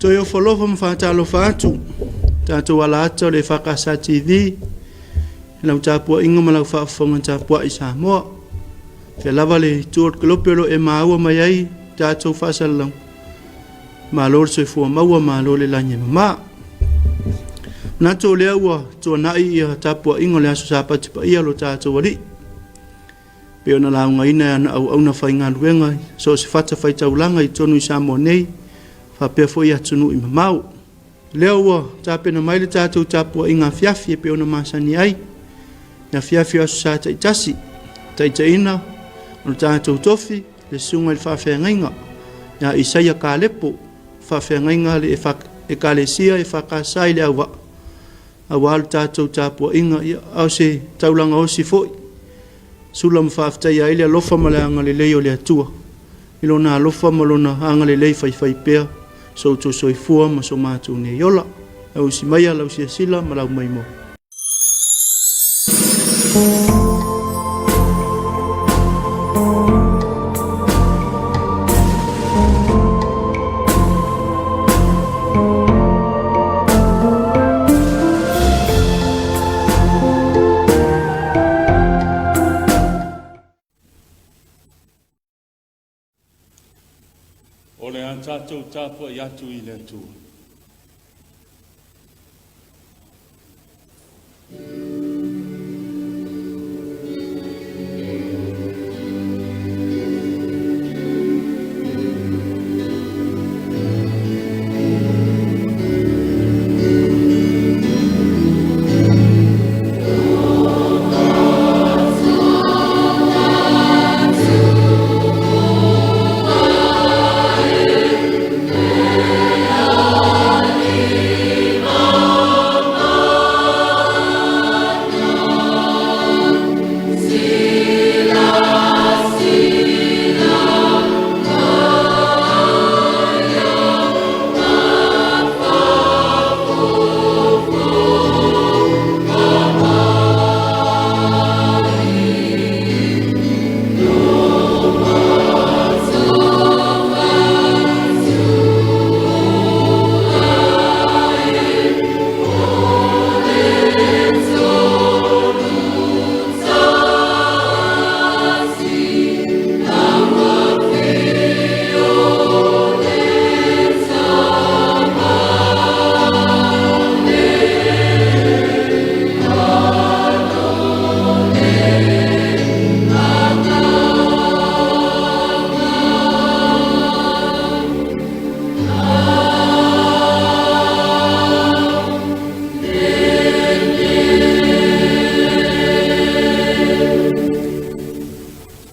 Toi o folofa mawhatalo whātu. Tātou ala ata o le whakasa TV. Lau tāpua inga malau whaafonga tāpua i Samoa. Whea lava le tuot kalopelo e maua mai ai. Tātou whasalau. Mālo le soifua maua mālo le lanye mama. Nato lea ua tua nai ia tāpua inga le aso sāpati pa ia lo tātou wari. Peo na launga ina ana au na whainga luenga. So se whata whaitaulanga i tonu i Samoa nei. Whapea fo ia tunu i mamau. Leo ua tāpena mai le tātou tāpua inga fiafi e peo na masani ai. Ia fiafi aso sāta i tasi. Taita ina. Ono tātou tofi. Le sunga i whawhea ngainga. Ia Isaia Kālepo. Whawhea ngainga le e kālesia e whakasai le awa. Awa alu tātou tāpua inga. Ia au se taulanga o si foi. Sula mwhaftai a ile alofa ma le anga le leo le atua. Ilo na alofa ma lona anga le lei whai pea. So to soifua ma so mātou ne yola. Au si maia lau si asila ma lau mai mo. O le an tātou tāpua i atu i le atua.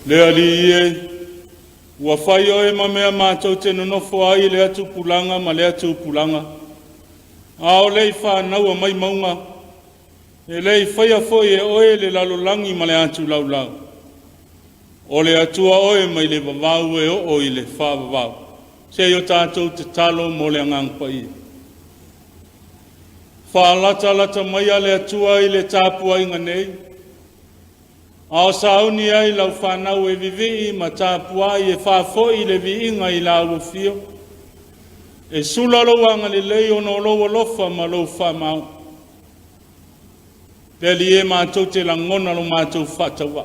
Le ali e, ua whai o e ma mea mātou te nonofo ai le atu pulanga ma le atu pulanga. A o lei whanau a mai maunga, e lei whaia foi e oe le lalolangi ma le atu laulau. O le atua oe mai le vavau e o i le whavavau. Se o tātou te talo mo le angangpa i. Whaalata lata mai a le atua i le tāpua inga nei. Ao sauni ai lau whanau e vivi ma tāpua i e whafoi le vi inga i la uwhio. E sula loanga le lei ono loa lofa ma lo whamau. Peli e mātou te langona lo mātou whatawa.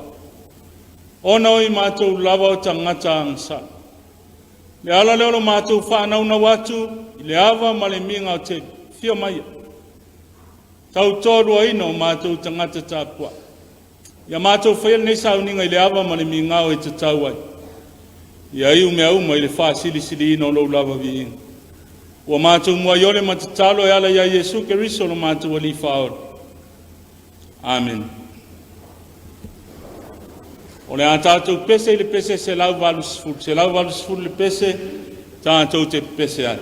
Ona oi mātou lava o tangata angsa. Le ala leo lo mātou whanau na watu, i le awa ma le minga o te whio maia. Tau tōrua ina o mātou tangata tāpua. Ia mātou whaia nei sauninga i le awa ma le minga o e te tau ai. Ia iu mea uma i le wha sili sili ina o lau lava vi inga. Ua mātou mua iole ma te talo e ala ia Jesu Keriso lo mātou ali whaora. Amen. O le a tātou pese i le pese se lau valusfuru. Se lau valusfuru le pese, tātou te pese ai.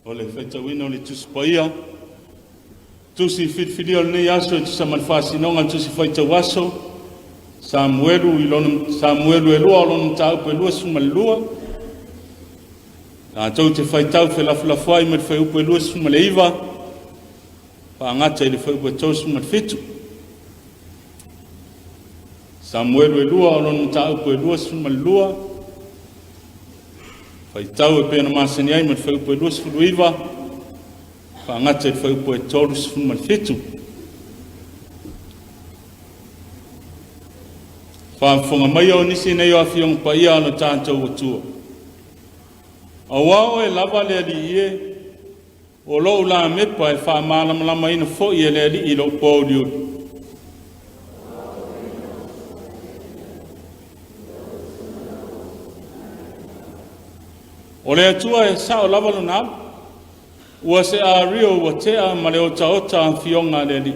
O le whaitawina o le tusi paia. Tusi whitwhiri o le nei aso e tusa manwhasinonga tusi whaitawaso. Samuelu e lua o lona tau pe lua suma le lua. Nā tau te whaitau whelafulafua me le whaiupu e lua suma le iwa. Whaangata i le whaiupu e tau suma le fitu. Samuelu e lua o lona tau pe lua suma le lua. Whaitau e pēna māsani ai me le whaiupu e lua suma le iwa. Whaangata i le whaiupu e tau suma le fitu. Whaafunga mai o nisi nei o awhiong pa ia ana tātou atua. A wao e lava le ali ie, o loo la mepa e wha mālamalama ina fo i e le ali i lo pōri uri. O le atua e sao lava lo nā, ua se a rio ua tea ma le ota ota a whionga le ali.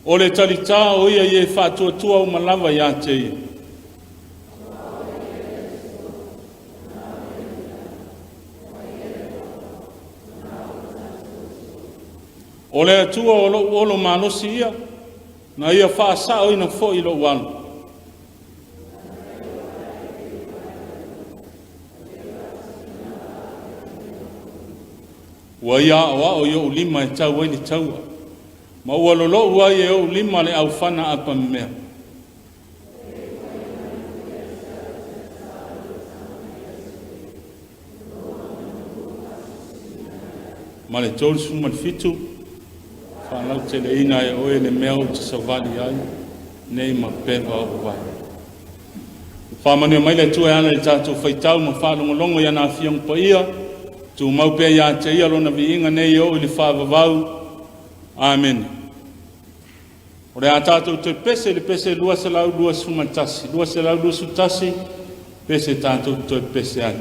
O le talita o ia i e whātua o malava i a te ia. O le atua o lo manosi ia, na ia whaasao ina fo i lo wano. Ua ia o ia o lima e tau ai ni taua. Ma ua lolo ua i e o lima le au whana apa mea. Ma le tōru suma le fitu, whanau te le ina e oe le mea o te savali ai, nei ma pewa o vai. Whamanu mai le tua e ana le tātou whaitau ma whalongolongo i ana whiong pa ia, tu maupea ia te ia lona vi inga nei o ili whavavau. Amen. O le a tātou te pese, le pese lua se lau lua sumatasi, lua se lau lua sutasi, pese tātou te pese ai.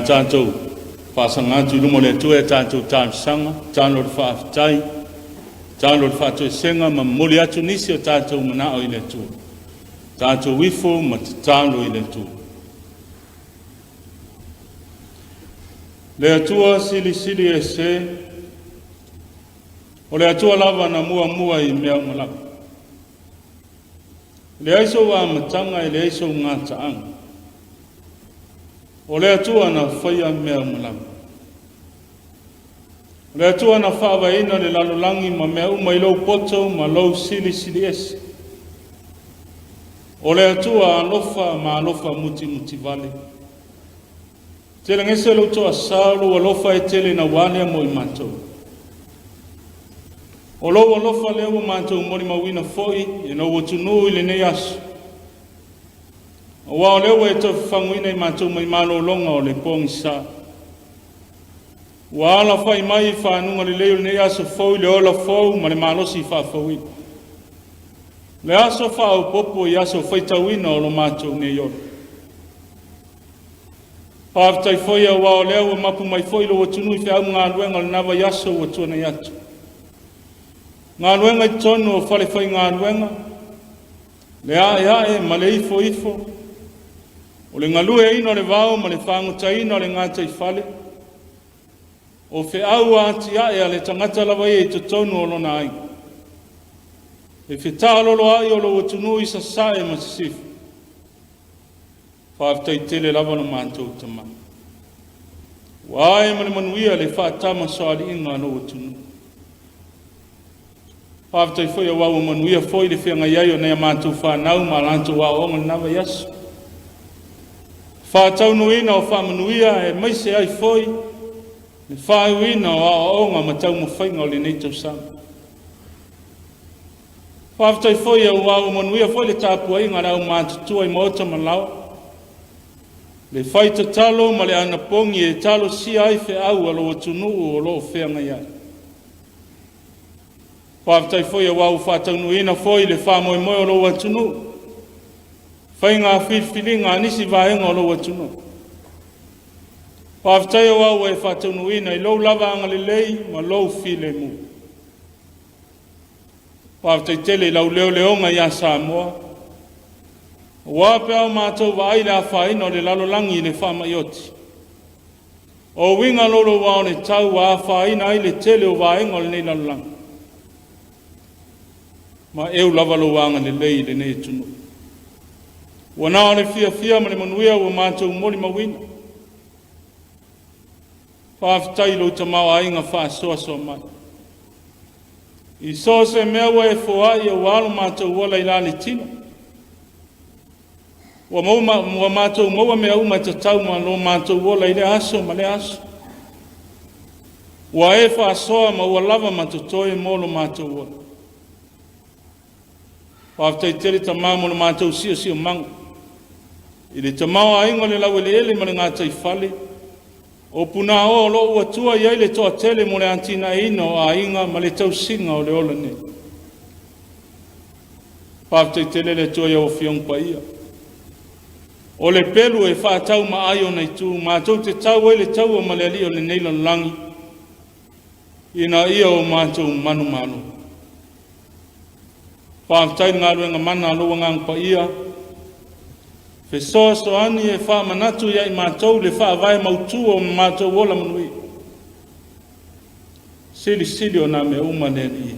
tātou whasanga atu lumo le tue tātou tāmsanga, tāno le whaafitai, tāno le whaatue senga ma moli atu nisi o tātou manao i le tue. Tātou wifo ma tālo i le tue. Le atua sili sili e se, o le atua lava na mua mua i mea malaka. Le aiso wa matanga i le aiso ngā taanga. O le atua na whaia mea malaka. O le atua na whaawaina le lalolangi ma mea uma i lau poto ma lau sili sili ese. O le atua alofa ma alofa muti muti vale. Tele ngese lau toa salo alofa e tele na wane mo i matou. O lo alofa leo matou mori mawina foi e no watunu i le nei asu. O wao leo e to fanguina i matou mai malo longa o le pongi sa. Wa ala fai mai whanunga le leo nei asu foi le ola fau ma le malosi wha faui. Le aso wha popo i aso whaitawina o lo matou nei ora. Pāwhitai foi a wao leo mapu mai foi lo watunu i whiau ngā luenga le nawa yaso o tuana i atu. Ngā luenga i tonu o whale whai ngā luenga. Le ae ma le ifo ifo. O le ngalue ino le vau ma le whanguta ino le ngātai whale. O whiau ati ae a le tangata lawa i to tonu o lona ai. E whitālolo ai o lo watunu i sa sae ma sisifu. Whaafitai tele lava no mātou tama. Wae mani manuia le whaatama soali inga no watunu. Whaafitai foi a wawa manuia foi le whianga iai o nea mātou whanau ma lanto wa onga nawa yasu. Whaatau nuina o whaamanuia e maise ai foi. Le whaauina o a onga ma tau mawhainga o le neitau sama. Whaafitai foi a wawa manuia foi le tāpua inga rau mātutua i maota malawa. Le whaita talo ma le anapongi e talo si ai fe au alo atunu o lo whianga iai. Whaafitai foi a wau whaataunuina foi le whamoe moe o lo atunu. Whai ngā whirwhiringa nisi vahenga o lo atunu. Whaafitai a wau e whaataunuina i lo lava anga le lei ma lo while mu. Whaafitai tele lau leo leonga ia Samoa. Wa pe au mātou wa aile a whaina o le lalolangi i le whama ioti. O winga lolo wao ne tau wa a whaina aile tele o waenga o le nei lalolangi. Ma eu lava lo wanga le lei le nei tunu. Wana o le fia ma le manuia wa mātou mori mawina. Whaafitai lo tamau a inga wha soa soa mai. I so se mea wa e foai o walo mātou wala i lani tino. Wa mātou maua mea uma te tau ma lo mātou wola i le aso ma le aso. Wa e whaasoa ma ua lava ma tutoe mo lo mātou wola. Whaafitai tere ta māmo lo mātou sio manga. I le ta maua ingo le lau ele ma le ngātai whale. O puna o lo ua tua iai le toa tele mo le antina ino a inga ma le tau singa o le ola ne. Whaafitai tere le toa iau fiong pa ia. O le pelu e whaatau ma ai o nei tū, mātou te tau e le tau o maleli o le neilan langi. Ina ia o mātou manu manu. Whaafitai ngā ruenga mana loa ngang pa ia. Fe soa soani e wha manatu ia i mātou le wha vai mautu o mātou wola manui. Sili sili o nā me umaneni ia.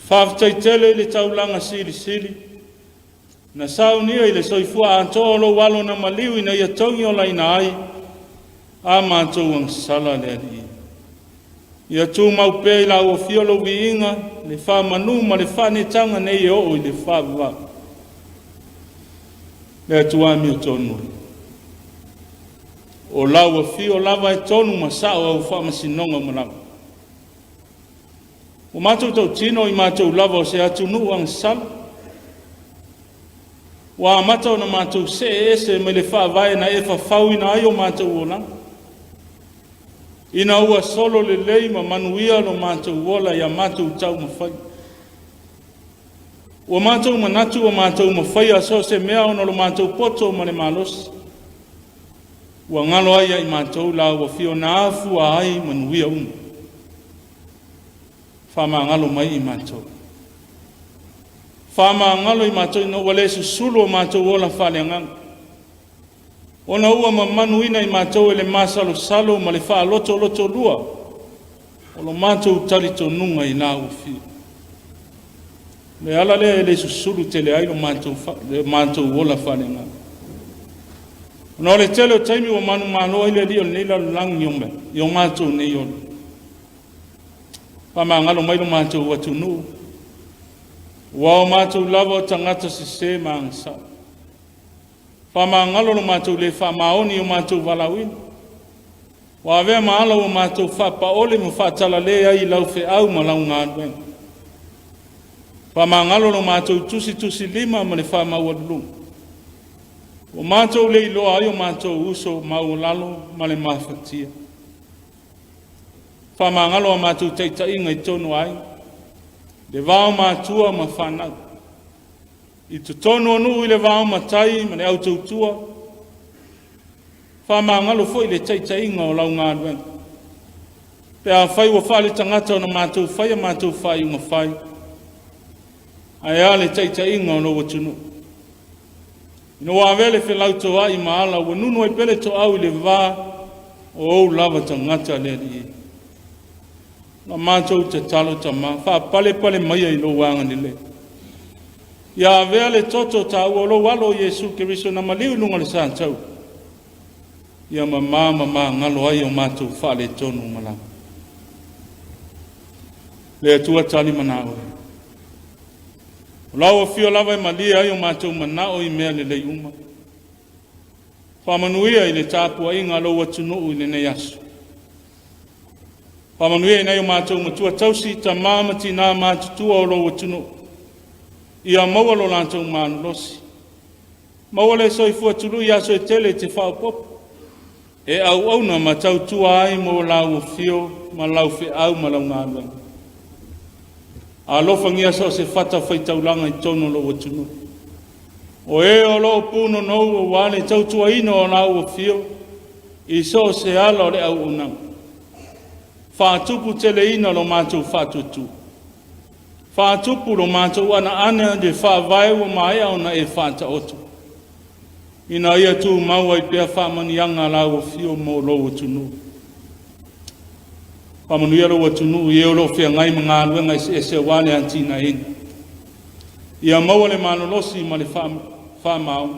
Whaafitai tele le tau langa sili sili. Na saunia i le soifua a tōlo walo na maliu ina ia tongi o laina ai, a mātou ang sala le ali. Ia tū mau pē i la o fiolo vi inga, le wha manu ma le wha netanga nei o i le wha wa. Le atu ami o tonu. O lau a fio lava e tonu ma sao au wha masinonga malawa. O mātou tau tino i mātou lava o se atu nu ang sala. Wa matau na mātou se ese me le whaavae na e whawhauina ai o mātou ola. Ina ua solo le lei ma manuia lo mātou ola ia mātou tau mawhai. Ua mātou manatu o mātou mawhai a so se mea ona lo mātou poto ma le malos. ua ngalo ai ai mātou la ua fio na afu ai manuia whamangalo mai I mātou. Whamangalo I mātou no wale susulu o mātou ola whaleangang. Ona ua mamanuina I mātou ele masalo salo ma le wha loto lua. O lo mātou tali tō nunga I nā uwhi. Le ala lea ele susulu te le ailo mātou ola whaleangang. Ona le tele o taimi wa manu malo ile li o neila lang nyombe. Yo mātou nei o. Whamangalo mailo mātou watu nuu. Wao mātou lava o tangata se maangsa. Whamangalo lo mātou le whamaoni o mātou walawin. Wa vea maala o mātou whapaole mo whatala lea I lau fe au ma lau ngādwen. Whamangalo lo mātou tusi lima ma le whamauadulu. O mātou le iloa ai o mātou uso maulalo ma le mawhatia. Whamangalo o mātou teitainga I tonu ai. Le vao mātua ma whanau. I tu tono anu I le vao matai ma le autautua. Whamangalo fo I le teitainga o lau ngādwen. Pea whai wa whale tangata o na mātou whai a mātou whai unga whai. Ai a le teitainga o lo watunu. Ino wa vele fe lauto ai maala wa nunu ai pele to au I le vā o au lava tangata le li. Na mātou te talo tama, wha pale maia I lo wanga ni le. Ia vea le toto ta ua lo walo Yesu Keriso na maliu lunga le sāntau. Ia mama ngalo ai o mātou wha le tonu malama. Le atua tali manao. Lau fio lava I malia ai o mātou manao I mea le uma. Whamanuia I le tāpua inga lo watunu I le nei asu. Whamanuia I nei o mātou matua tausi ta māmati nā mātutua o lo watunu. Ia maua lo lātou mānu losi. Maua le soifua tulu I aso e tele te whaopopo. E au na matau tua ai mo lau fio ma lau fe au ma lau ngāluanga. A lofa ngia so se fata whaitaulanga I tono lo watunu. O o lo puno no o wane tautua ino o lau fio. I so se ala o le au unang. Whātupu tele ina lo mātou whātutu. Whātupu lo mātou ana de whāwai o mai au na e whāta otu. Ina ia tū maua I pia whamanianga lau fio mo lo watunu. Whamanuia lo watunu I lo fia ngai mga luenga I se wane antina ina. Ia maua le manolosi ma le whamau.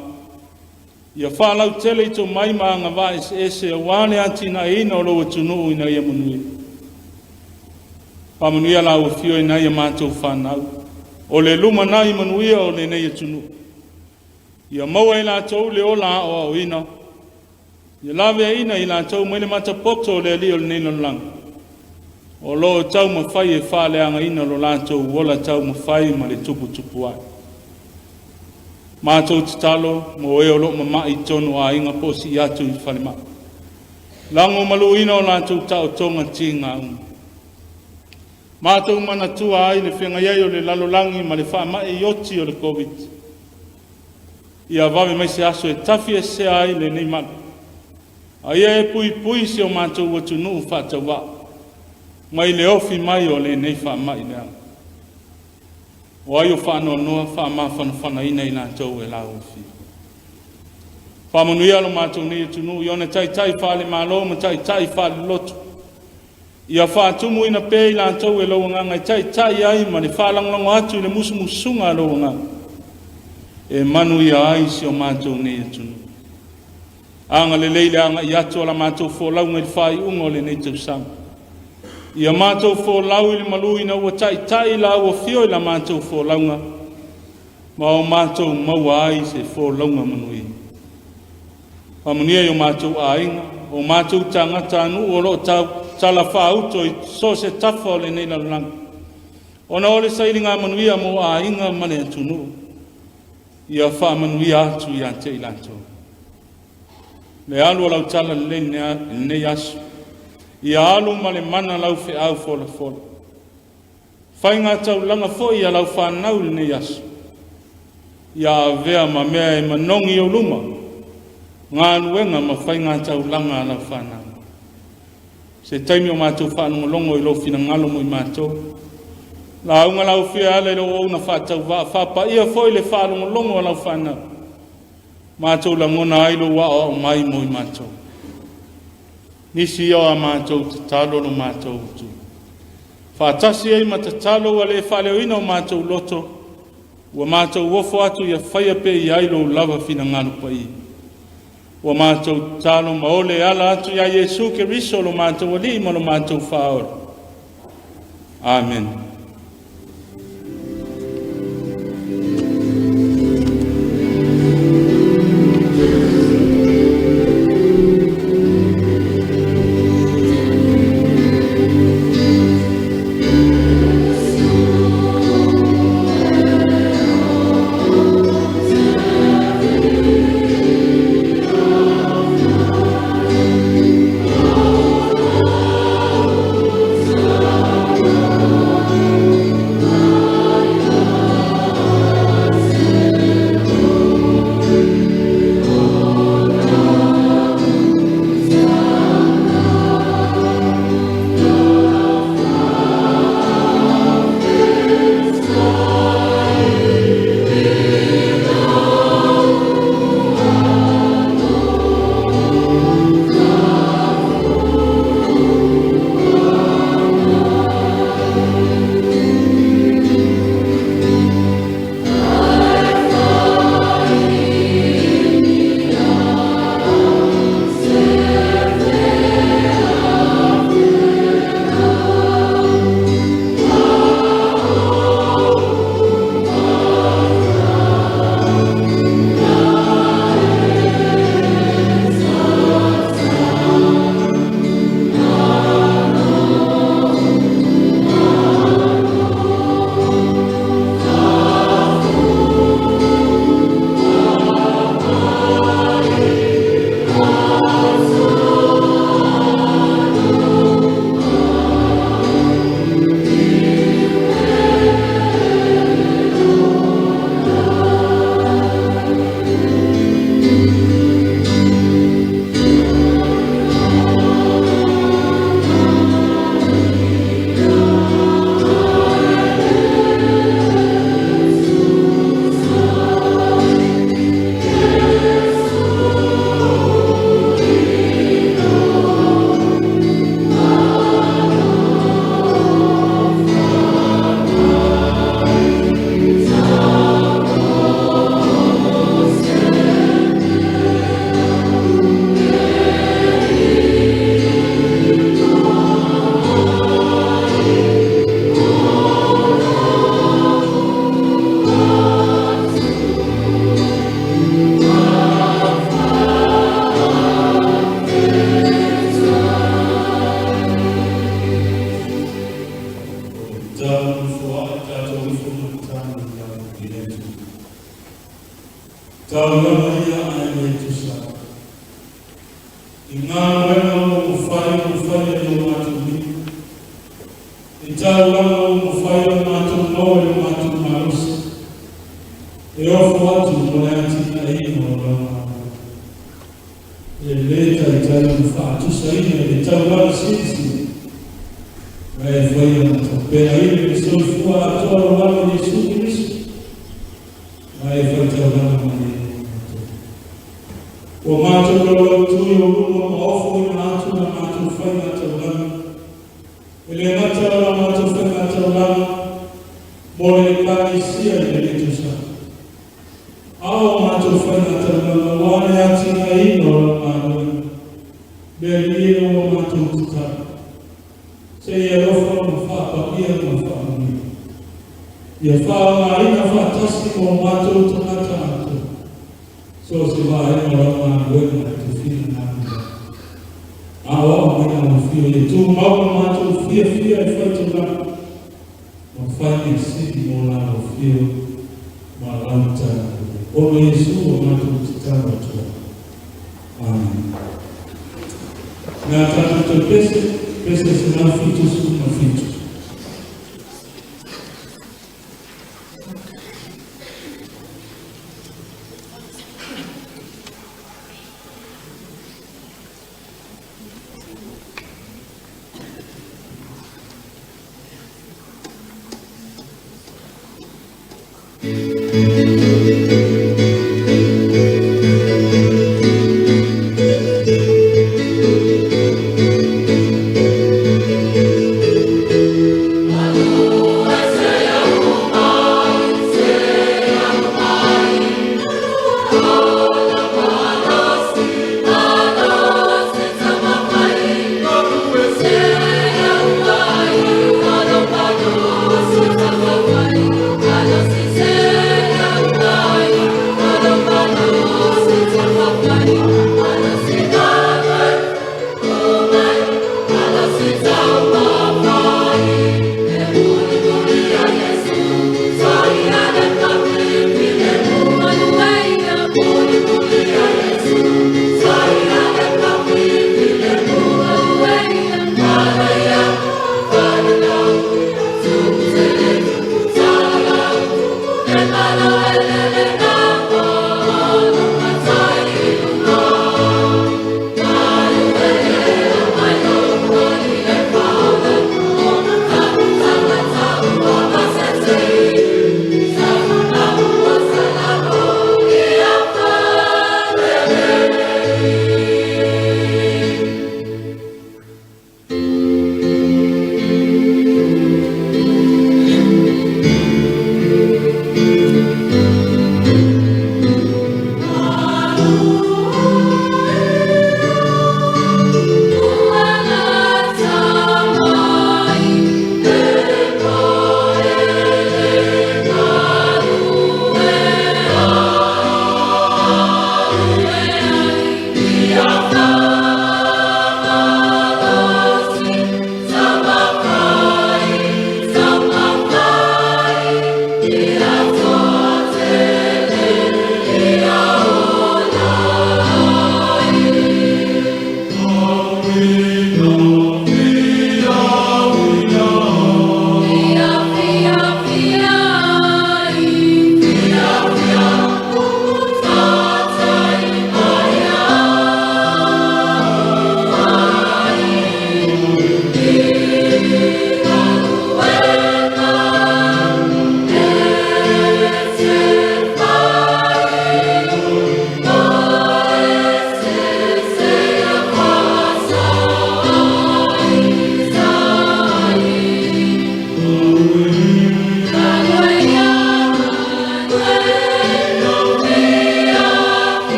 Ia whalau tele I tō mai maanga wa e se wane antina ina o lo watunu ina ia manuia. Whamanuia lau fio ina ia mātou whanau. O le luma nai manuia o le nei atunu. Ia maua I lātou le ola o ina. Ia lawe ina I lātou mai le matapoto le li o le nei langa. O lo tau mawhai e whaleanga ina lo lātou wola tau mawhai ma le tupu ai. Mātou te talo mo e o lo mamai tonu a inga posi I atu I whale maa. Lango malu ina o lātou tau tonga tinga unga. Mātou mana tua ai le whenga iai o le lalolangi ma le whaamai oti o le COVID. Ia wawe mai se aso e tafi e se ai le nei manu. A ia e pui se o mātou watu nuu whata wā. Mai le ofi mai o le nei whaamai le anga. O ai o whaano noa whaama whanawhana ina I lātou e la ofi. Whamanuia lo mātou nei atu nuu I ona tai whale mālo ma tai whale lotu. Ia whātumu ina pē I lātou e lo nganga tai ai ma le whalangongo atu le musumusunga lo nganga. E manu ia ai si o mātou nei atunu. Anga le leile anga I atu ala mātou fōlau ngai whai ungo le nei tausanga. Ia mātou fōlau I le malui na ua tai la ua fio I la mātou fōlaunga. Ma o mātou maua ai se fōlaunga manui. Pamunia I o mātou ainga, o mātou tangata anu o lo tala whauto I so se tafa o le nei lalanga. Ona ole sailinga manuia mo ainga mane atunu. Ia whamanuia atu I ante I lātou. Le alu lau tala le nei asu. Ia alu ma le mana lau fe au fola. Whainga tau langa fo ia lau whanau le nei asu. Ia vea ma mea e manongi o luma. ngā nuenga mawhai ngā taulanga ala whanau. Se taimi o mātou whanongolongo I lo fina ngalo mo I mātou. La unga lau fia ala I lo ouna whātau whapa ia foi le whanongolongo ala whanau. Mātou la ngona ailo wa o mai mo I mātou. Nisi o a mātou te talo no mātou tu. Whātasi ei ma te talo a le whaleo ina o mātou loto. Ua mātou wofo atu ia whaia pe I ailo lava fina ngalo pa I. Ua mātou talo maole ala atu ia Yesu ke riso lo mātou wali ma lo mātou whaora. Amen.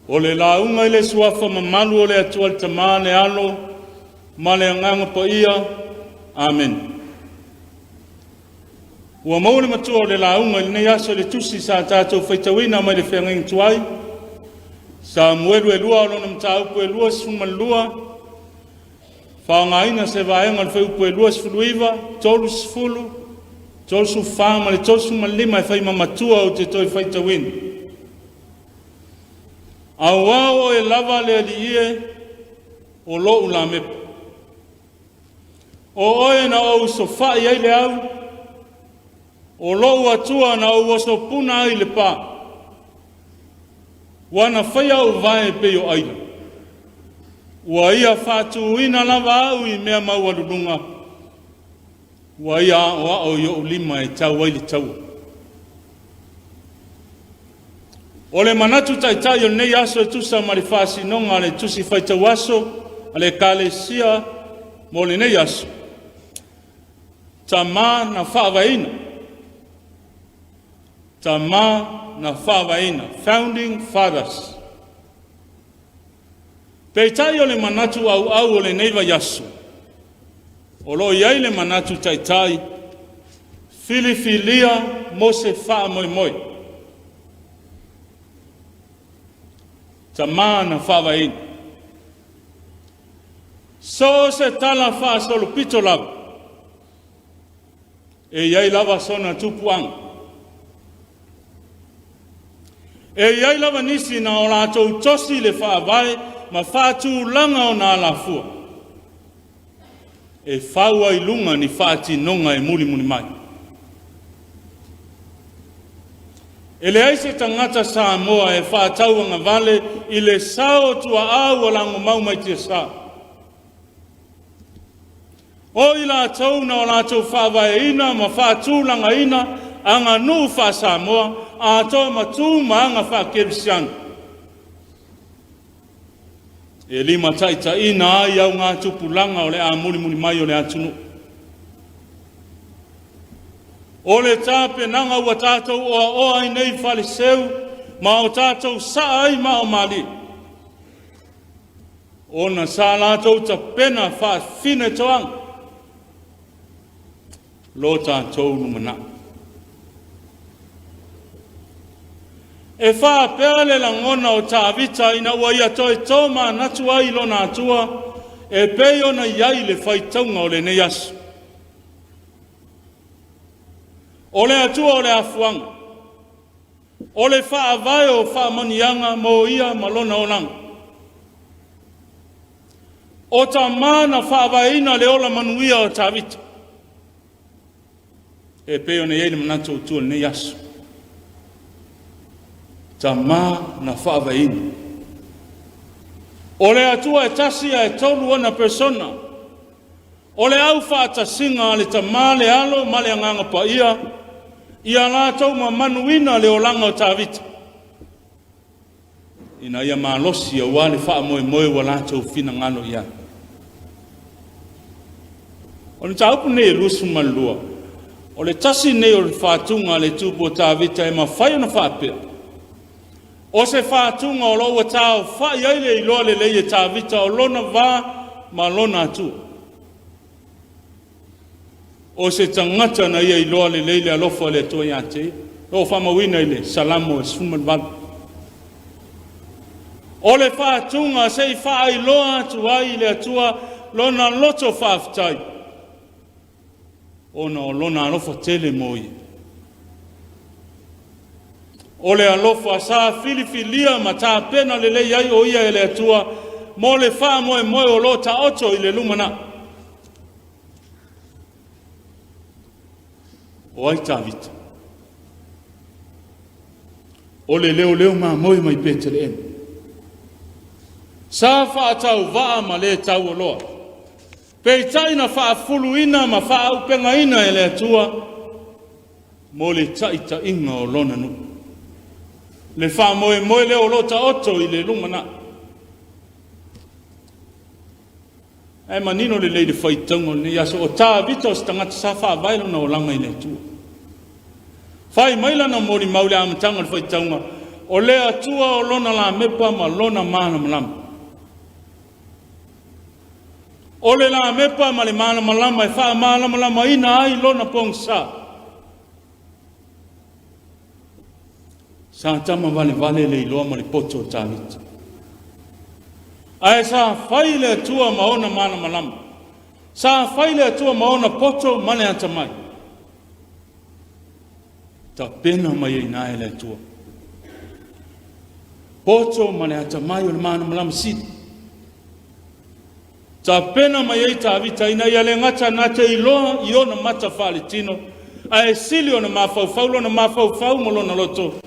O le launga i le suafa mamalu o le atua le tamā le alo, ma le anganga pa ia. Amen. Ua mau le matua o le launga i le nei aso le tusi sa tātou whaitawina mai le whengang tuai. Sa muelu e lua o lona mtaupu e lua suma lua. Whaongaina se vaenga le whaupu e lua sfuluiva, tolu sfulu, tolu su whaama le tolu suma lima e whaima matua o te toi whaitawina. Au wao e lava le alie o lo ula mepa. O oe na o sofai ai le au, o lo atua na o wasopuna ai le pā. Wana whaia o vae pe o aina. Ua ia whātu ina lava au i mea maua lulunga. Ua ia o ao i o lima e tau ai le tau. O le manatu taitai o nei aso e tusa ma le whāsinonga le tusi whaitau aso, a le kālesia mo le nei aso. Ta mā na whaavaina. Ta mā na whaavaina. Founding Fathers. Peitai o le manatu au o le neiva yasu. O lo iai le manatu taitai. Filifilia mo se wha moi moi. Ta mā na whaavaina. So se tala wha solo pito lava. E iai lava sona tupuanga. E iai lava nisi na o lātou tosi le whaavai, ma whātū langa o nā lafua. E whaua i lunga ni whāti nonga e muli mai. E le aise tangata Samoa e whātauanga vale i le sao tua au o lango mau mai tia saa. O i la tau na o la tau whawae ina ma whātūlanga ina anga nu wha Samoa a tō matu ma anga wha Kerisiana. E lima taita ina ai au ngā tupulanga o le a muli mai o le atunu. O le tāpe nanga ua tātou oa ai nei whale seu ma o tātou sa ai ma o mali. O na sa lātou ta pena wha fine toanga. Lo tātou numana. E wha pēle la ngona o tā vita ina ua ia toi tōma natu ai lona atua e peo na iai le whaitaunga o le nei asu. O le atua o le afuanga. O le wha avai o wha manianga mo ia malona o langa. O tā mana wha avaina le ola manuia o tā vita. E peo na iai le manatu o tua le nei asu. Ta mā na whaavaina. O le atua e tasia e tolu ona persona. O le au whaatasinga le ta mā le alo, ma le anganga pa ia. Ia lātou ma manuina le olanga o tāvita. Ina ia mālosi a wale wha moe moe wa lātou fina ngano ia. O le taupu nei rusu malua. O le tasi nei o le whātunga le tūpo tāvita e ma whai ona whāpea. O se whātunga o loa tāo whai aile i loa le leie tāvita o lona wā ma lona atu. O se tangata na ia i loa le leile alofa le atua iate. O whamawina i le salamo e suman wadu. O le whātunga se i whai loa atu ai le atua lona loto whāwhitai. O na lona alofa tele mo i. O le alofa sa filifilia ma tā pena le lei ai o ia e le atua mo le wha moe moe o lo ta oto i le lumana. O ai tā vita. O le leo ma moe mai petele enu. Sa wha tau waa ma le tau o loa. Pei taina wha fuluina ma wha upenga ina e le atua mo le taita inga o lona nu. Le wha moe moe leo lota oto i le lumana. E manino le leide whaitango ni aso o tā vita o stangata sa wha vailona o langa i le tua. Whai maila na mori maule amatanga le whaitanga o le atua o lona la mepa ma lona mana malama. O le la mepa ma le mana malama e wha mana malama ina ai lona pong sa. Sa tama vale le iloa ma le poto o tāwita. Ae sa whai le atua ma ona mana malama. Sa whai le atua ma ona poto ma le atamai. Ta pena mai e nae le atua. Poto ma le atamai o le mana malama sidi. Ta pena mai e tāwita ina ia le ngata na te iloa i ona mata whale tino. Ae sili ona mawhau lona mawhau mo lona loto.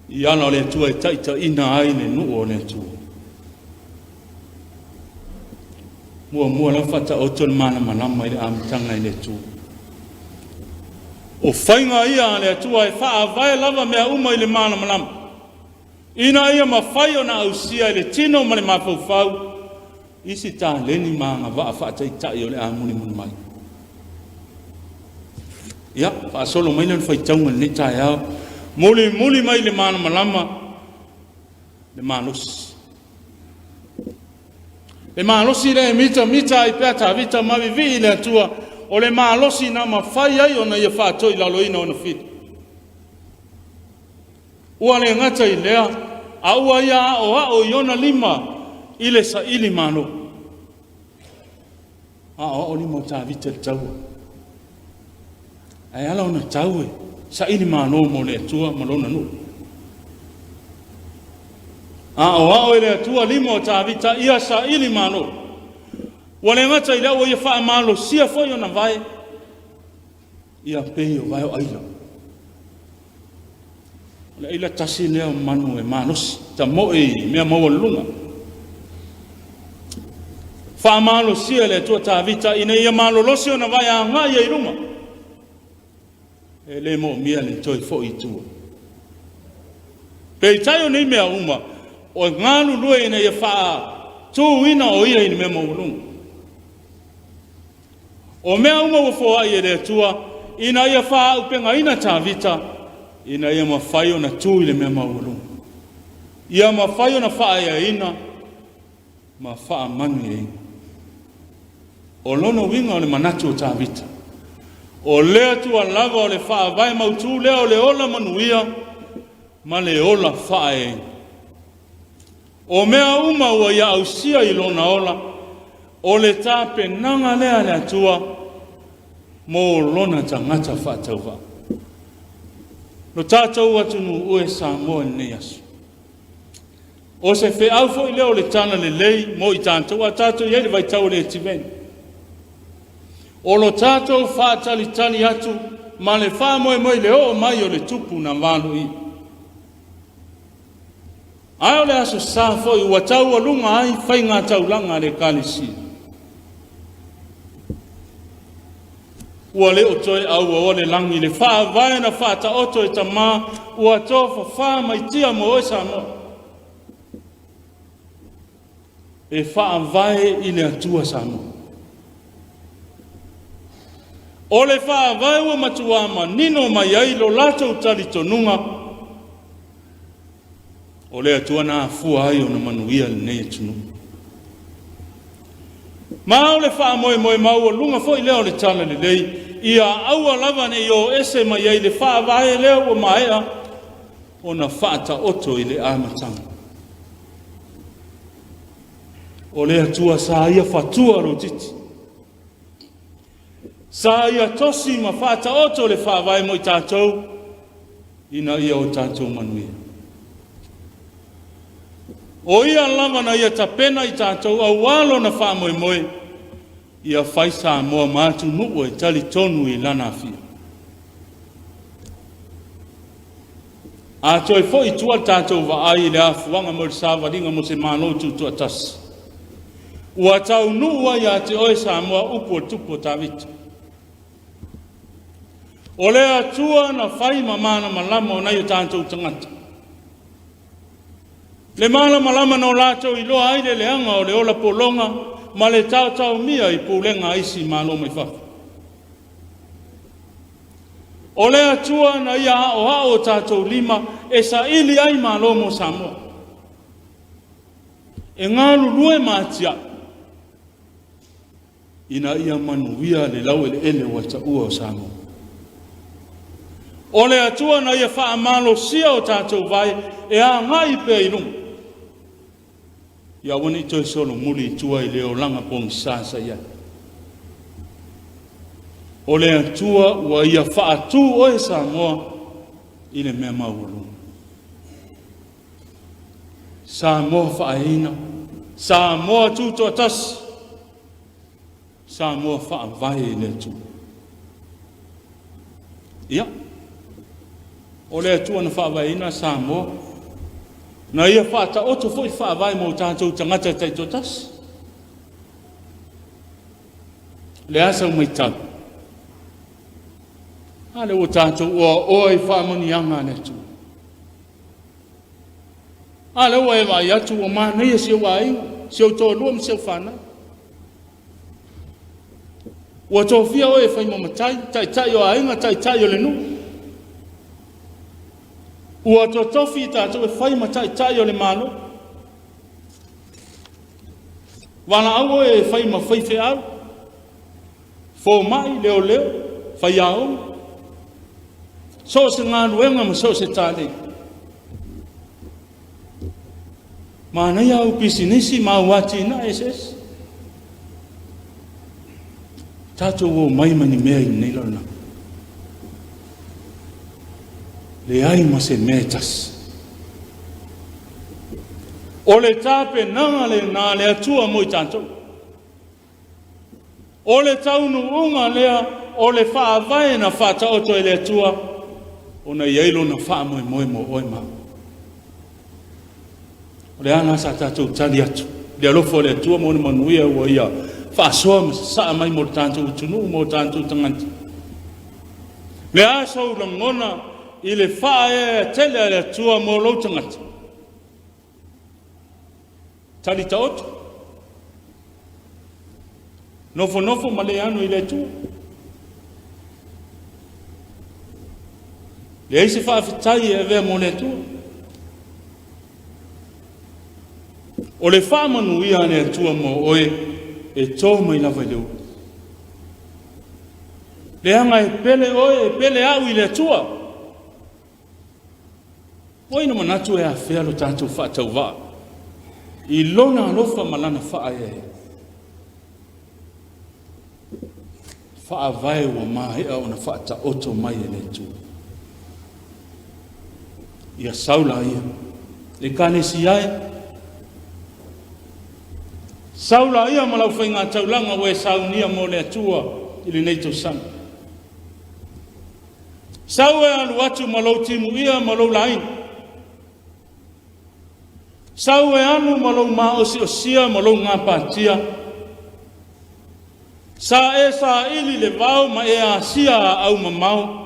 I ana le atua e taita ina ai le nuu o le atua. Mua la fata o tol mana malama i le amitanga i le atua. O whainga ia le atua e wha vai lava mea uma i le mana malama. Ina ia ma whai o na ausia i le tino ma le mawhau. Isi tā leni maanga wa whaata i tai o le amuni muni mai. Ia, wha solo mai lan whai taunga ni tai au. Muli mai le mana malama. Le manos. Le malosi le mita i pea ta vita mavi vi le atua. O le malosi na ma whai ai o na ia whaatoi laloina o na whit. Ua le ngata i lea. A ua ia o iona lima. Ile sa ili mano. O lima o ta vita le taua. Ai ala ona taue. Sa ili mano mo le atua malona nu. O ele atua lima o ta vita ia sa ili mano. Wale ngata i lau ia wha malo sia foi ona vai. Ia pei o vai o aila. Wale ila tasi leo manu e manos. Ta mo e mea maua lunga. Wha malo sia le atua ta vita ina ia malo losi ona vai a ngai e iruma. E le mo mia le toi fo i tua. Pei tayo nei mea uma. O ngālu lue ina ia wha tū ina o ia ina mea maulunga. O mea uma wa fo ai e le atua, ina ia wha upenga ina tā vita, ina ia ma whai o na tū i le mea maulunga. Ia ma whai o na wha ia ina, ma wha manu ia ina. O lono winga o le manatu o tā vita. O lea tua lava o le wha vai mautu lea o le ola manuia, ma le ola wha e ina. O mea uma ua ia ausia i lona ola, o le tāpe nanga lea le atua, mo lona tangata whaatau wha. No tātou atunu ue sa moa nei asu. O se whi aufo i leo le tana le lei, mo i tātou a tātou iei le vai tau le tiveni. O lo tātou whaatali tali atu, ma le wha moe le o mai o le tupu na walu i. Ai o le aso sa foi ua tau alunga ai whai ngā taulanga le kalisi. Ua le o toi au o le langi le wha vai na wha ta oto e ta mā ua tofa wha mai tia mo o sa mo. E wha vai i le atua sa mo. O le wha vai ua matuama nino mai ai lo lato tali tonunga. O le atua na fua ai o na manuia le nei atunu. Ma o le wha moe mau o lunga fo i leo le tala le lei. Ia aua lava ne i o ese mai ai le wha vae leo o maea. O na whaata oto i le amatanga. O le atua sa ia whatua ro titi. Sa ia tosi ma whaata oto le wha vae mo i tātou. Ina ia o tātou manuia. O ia lava na ia tapena i tātou au walo na wha moe moe. Ia whaisa moa mātu nuu e tali tonu i lana fia. A toi fo i tua tātou wa ai le afuanga mo le sawa ringa mo se mālo tu atasi. Ua tau nuu ai a te oe sa moa upo o tupo tā vita. O le atua na whai mamana malama o nei o tātou tangata. Le mala malama no lato i loa aile le anga o le ola polonga, ma le tau mia i pulenga isi malo mai whafu. O le atua na ia o tātou lima e sa ili ai malo mo Samoa. E ngā lulue mātia. Ina ia manuia le lau ele wata ua o Samoa. O le atua na ia wha amalo sia o tātou vai e a ngai pe ilunga. Ia wani toi solo muli tua i leo langa pong sasa ia. O le atua ua ia wha atu o e Samoa i le mea maulu. Samoa wha aina, Samoa tuto atas, Samoa wha vai i le tu. Ia. O le atua na wha vai ina Samoa, na ia whata oto fwoi wha vai mo tātou tangata taito tas. Le asa mai tau. Ale o tātou oa i wha mani anga ne tu. Ale o e vai atu o mana ia si o wai, si o tō luam si o whana. Ua tō whia o e whai mamatai, tai o ainga, tai o le nu. Ua tō tofi tātou e whai matai o le malo. Wana au e whai ma whaife au. Fō mai leo, whai au. So se ngā luenga ma so se tāle. Ma nei au pisinisi ma wati na SS. Tātou o mai mani mea i nei lona. Le ai ma se metas. O le tāpe nanga le nā le atua mo i tātou. O le taunu unga lea o le wha vai na wha taoto e le atua. O na iailo na wha mo oi ma. O le ana sa tātou tali atu. Le alofo le atua mo ni manuia ua ia. Wha soa saa mai mo tātou tunu mo tātou tanganti. Le asau la ngona i le wha e tele le atua mo lau tangati. Tali taoto. Nofo ma le anu i le atua. Le eise whaafitai e vea mo le atua. O le whaamanu ia le atua mo oe e tō mai lava i leo. Le anga e pele oe e pele au i le atua. Oe na manatu e a whea lo tātou whaatau wā. I lona alofa malana wha e. Wha vai wa mahea o na whaata oto mai e le atua. Ia saula ia. Le kane si ai. Saula ia malau whainga taulanga we saunia mo le atua ili neito sang. Sau e alu atu malau timu ia malau lain. Sau e alu malau maosi osia malau ngapatia. Sa e sa ili le vau ma e asia au mamau.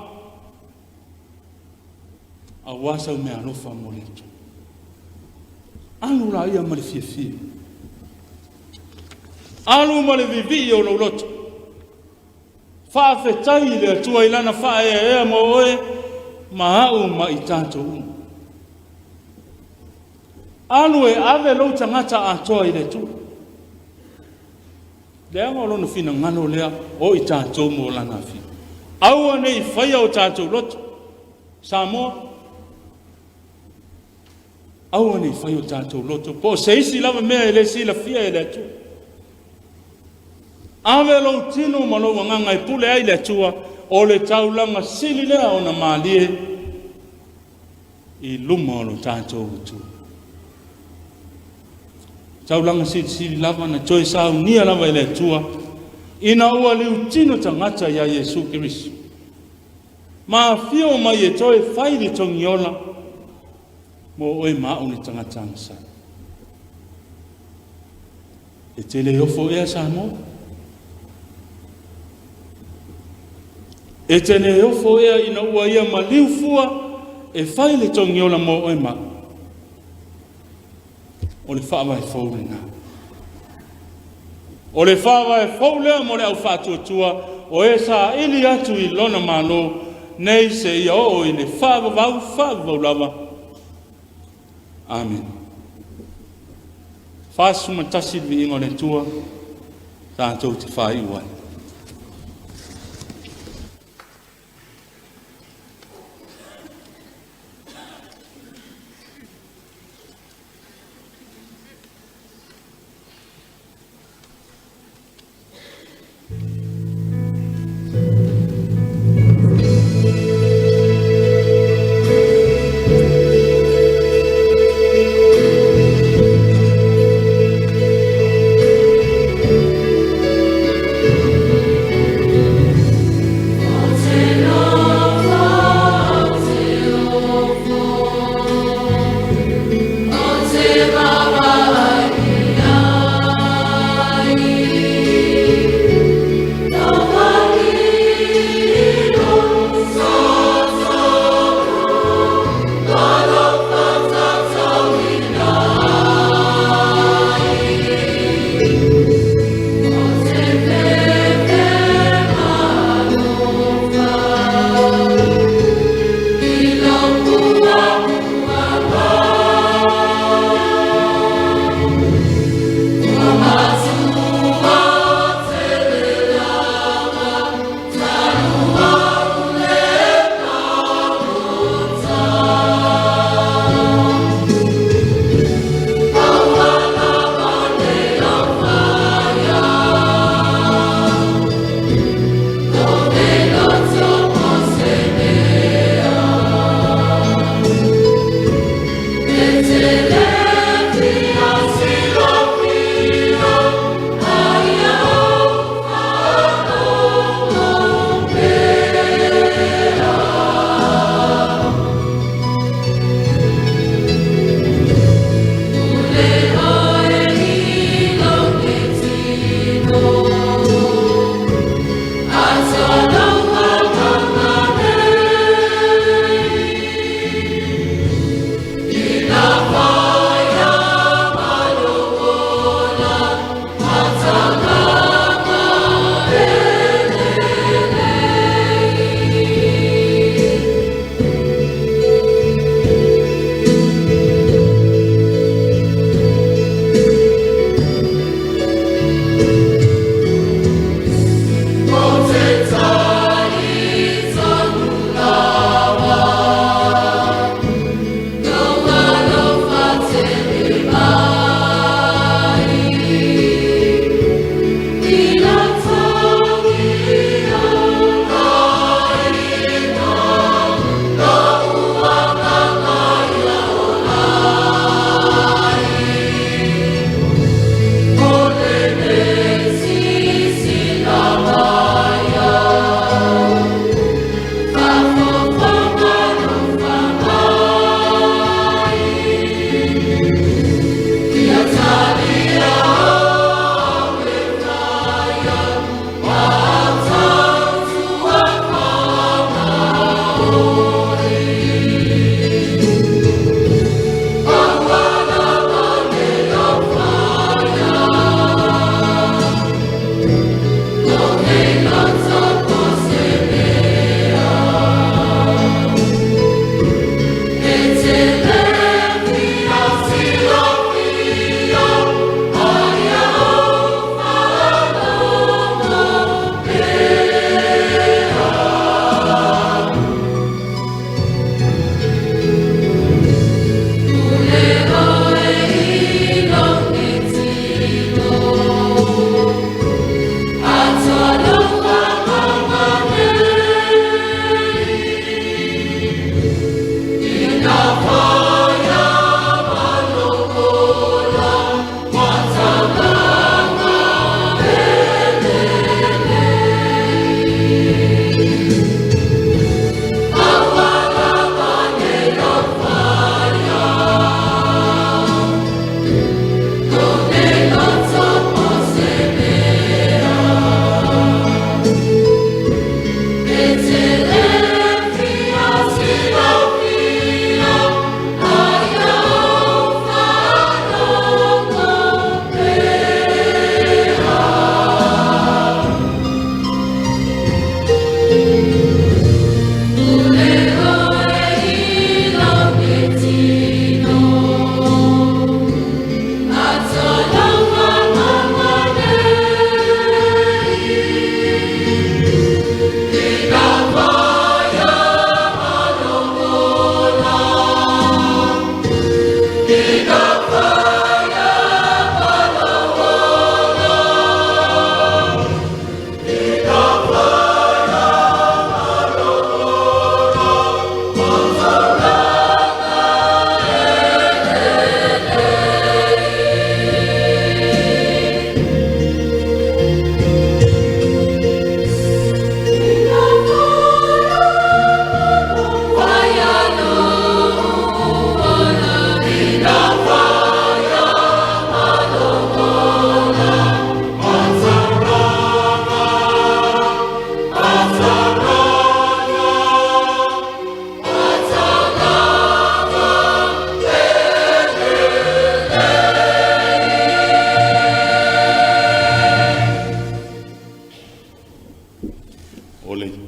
Awasa me alofa mo le tu. Alu la ia ma le fie. Alu ma le vivi o lo loto. Fa fetai le atua ilana fa e mo oe ma au ma i tātou. Alu e ave lo tangata atoa i le tu. Le anga o lono fina ngano lea o i tātou mo lana fi. Aua nei whaia o tātou loto. Samoa. Aua nei whaia o tātou loto. Po se isi lava mea e le sila fia e le tu. Ave lo tino ma lo nganga i pule ai le tua o le taulanga sili lea o na malie i luma o lo tātou tu. Taulanga sili lava na toi sau nia lava i le tua ina ua liu tino tangata ya Yesu Kirisu. Ma fio mai e toi whaili tongiola mo oe mao ni tangata angsa. E tele ofo ea Samoa. E tene ofo ea ina ua ia ma liu fua e whaile tongiola mo oe ma. O le whawa e whaule nga. O le whawa e whaule mo le au whātua tua o e sa ili atu i lona malo nei se ia o i le whaavavau lava. Amen. Whaasu matasi vi ingo le tua, tātou te whai wai.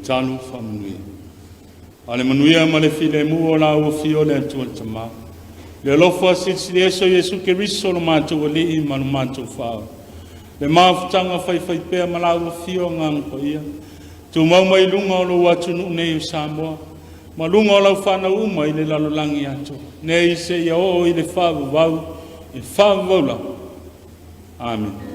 talu whamanui. Ale manuia ma le file mu o la uwhi o le atua tama. Le lofa sisi eso Yesu ke riso lo mātou o lii ma lo mātou whao. Le maafutanga whai pēr ma la uwhi o ngang ia. Tu mau mai lunga o lo watu nu nei u Samoa. Ma lunga o lau whana uma i le lalolangi atu. Nei se ia o i le whavu wau. I whavu wau lau. Amen.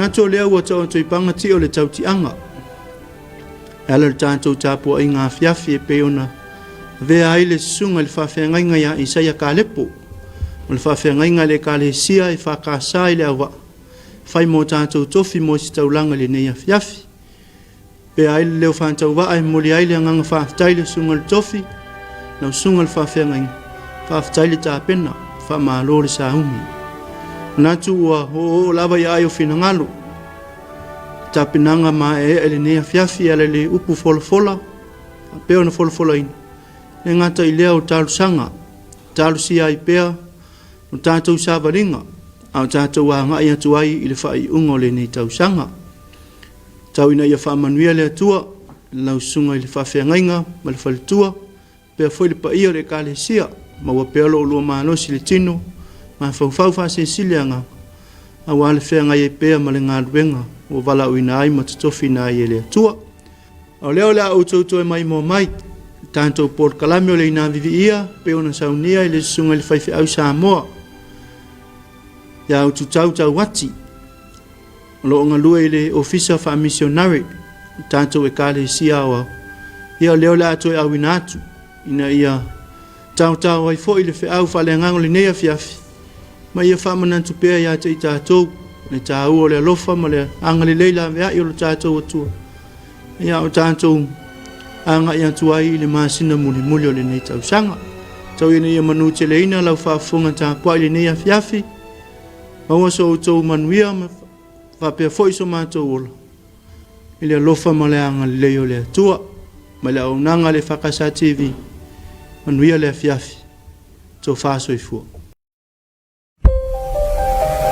na to lea ua tau tui panga ti o le tau ti anga. Ala le tātou tāpua i ngā fiafi e peona. Vea ai le sunga le whawhia ngai a Isaia ka lepo. O le whawhia ngai le ka le sia e whakasa i le awa. Whai mō tātou tofi mō si taulanga le nei a fiafi. Vea ai le leo whāntau wa ai mōli ai le anganga whaafitai le sunga le tofi. Nau sunga le whawhia ngai. Whaafitai le tāpena. Whamālo le sāhumi. Natu ua o lava i ai o whina ngalo. Tāpenanga ma e le nea fiafi ala le upu folafola. Peo na folafola ina. Le ngata i lea o tālu sanga. Tālu si ai pea. O tātou sāwaringa. Au tātou a ngai atu ai i le whai ungo le nei tau sanga. Tau ina ia whamanuia le atua. Lau sunga i le whawhia ngainga. Ma le whalitua. Pea foi le pa ia le ka le sia. Ma ua pea lo lua maanosi le tino. Ma whauwhau whase silianga. Au ale whea ngai e pea ma le ngā ruenga. O wala uina ai ma tutofi na ai e le atua. Au leo le au tauto e mai mō mai. Tātou Port Kalami o le ina vivi ia. Pe ona saunia i le sunga le whaiwhi au Samoa. Ia au tutau tau wati. Lo onga lua i le officer wha missionary. Tātou e ka le sia o au. Ia leo le ato e au ina atu. Ina ia tau ai fo i le whi au wha le ngango le nea fiafi. Ma ia wha manantu pea ia te i tātou. Le tāu o le alofa ma le anga le leila vea i o le tātou atua. Ia o tātou anga i atuai i le māsina muli o le nei tau sanga. Tau ina ia manu te leina lau whaafunga tāpua i le nei a fiafi. Maua so o tau manuia ma whapea fo iso mātou ola. I le alofa ma le anga le lei o le atua. Ma le au nanga le whakasa TV. Manuia le a fiafi. Tau whaaso i fua.